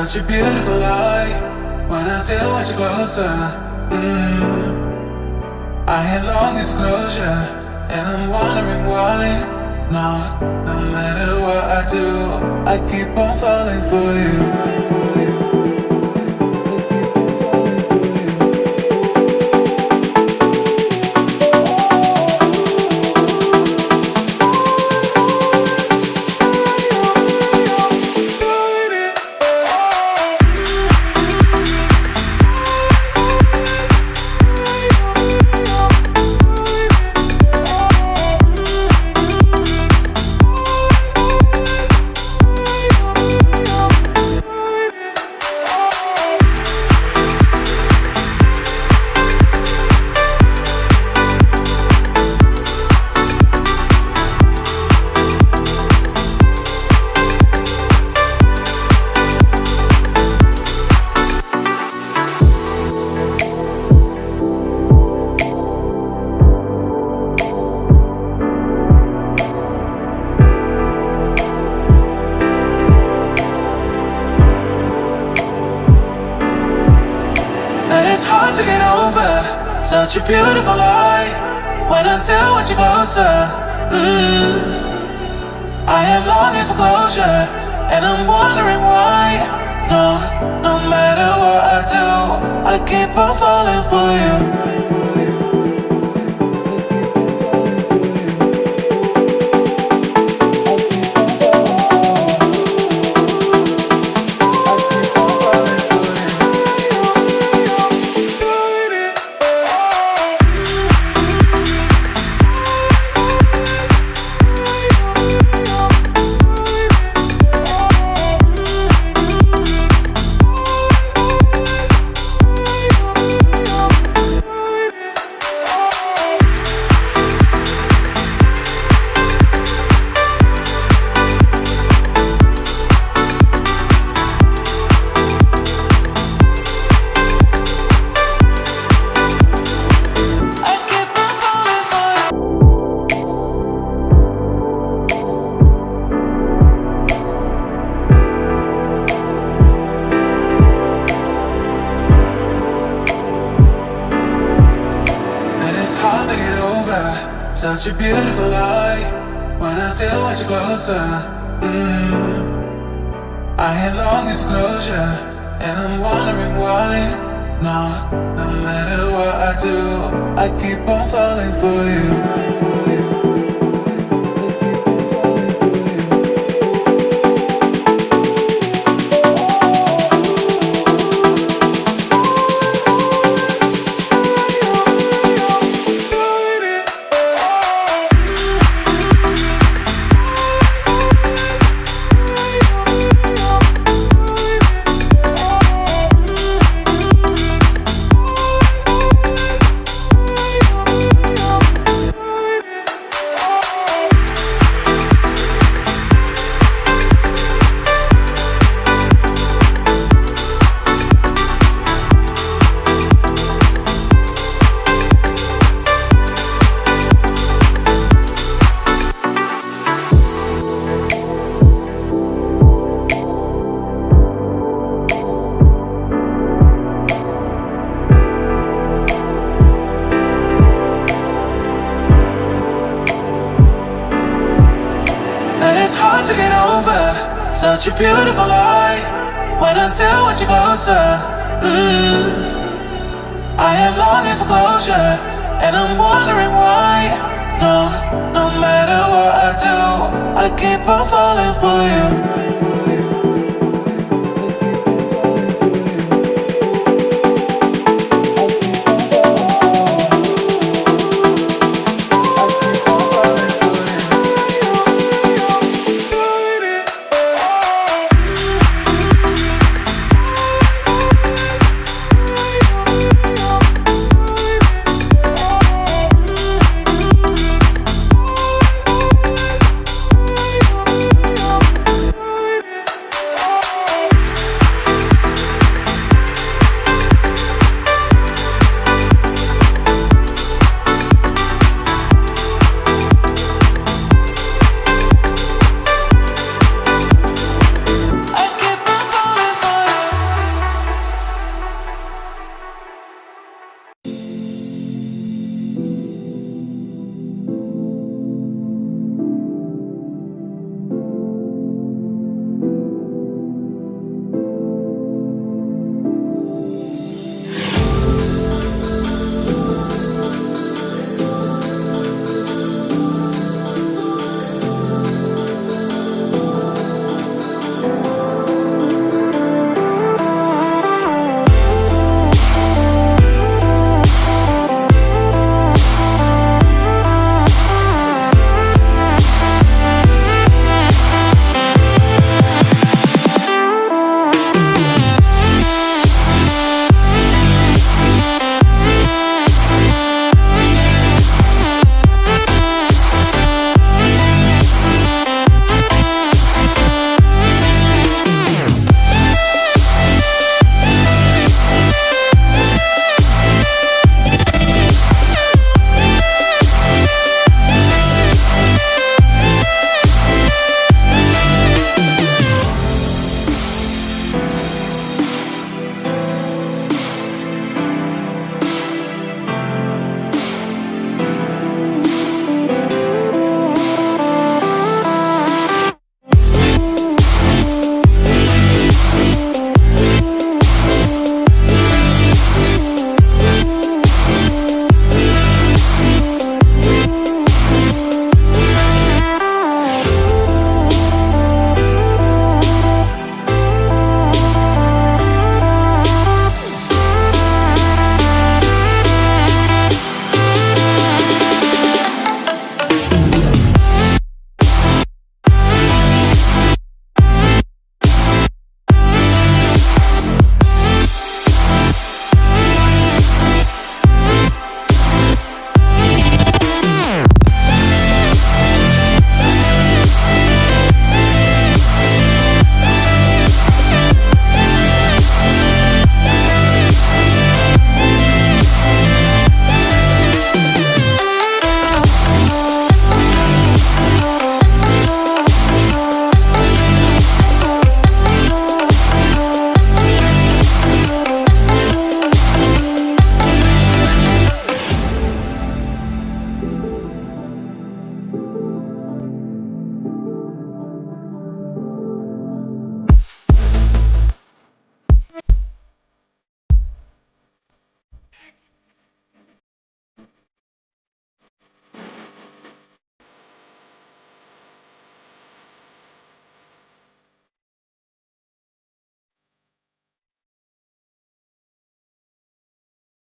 such a beautiful light when I still want you closer. I am longing for closure, and I'm wondering why. No matter what I do, I keep on falling for you. It's hard to get over such a beautiful light when I still want you closer. I am longing for closure, and I'm wondering why. No matter what I do, I keep on falling for you. Such a beautiful light when I still want you closer. I am longing for closure, and I'm wondering why. No matter what I do, I keep on falling for you. It's hard to get over such a beautiful light when I still want you closer. I am longing for closure, and I'm wondering why. No matter what I do, I keep on falling for you.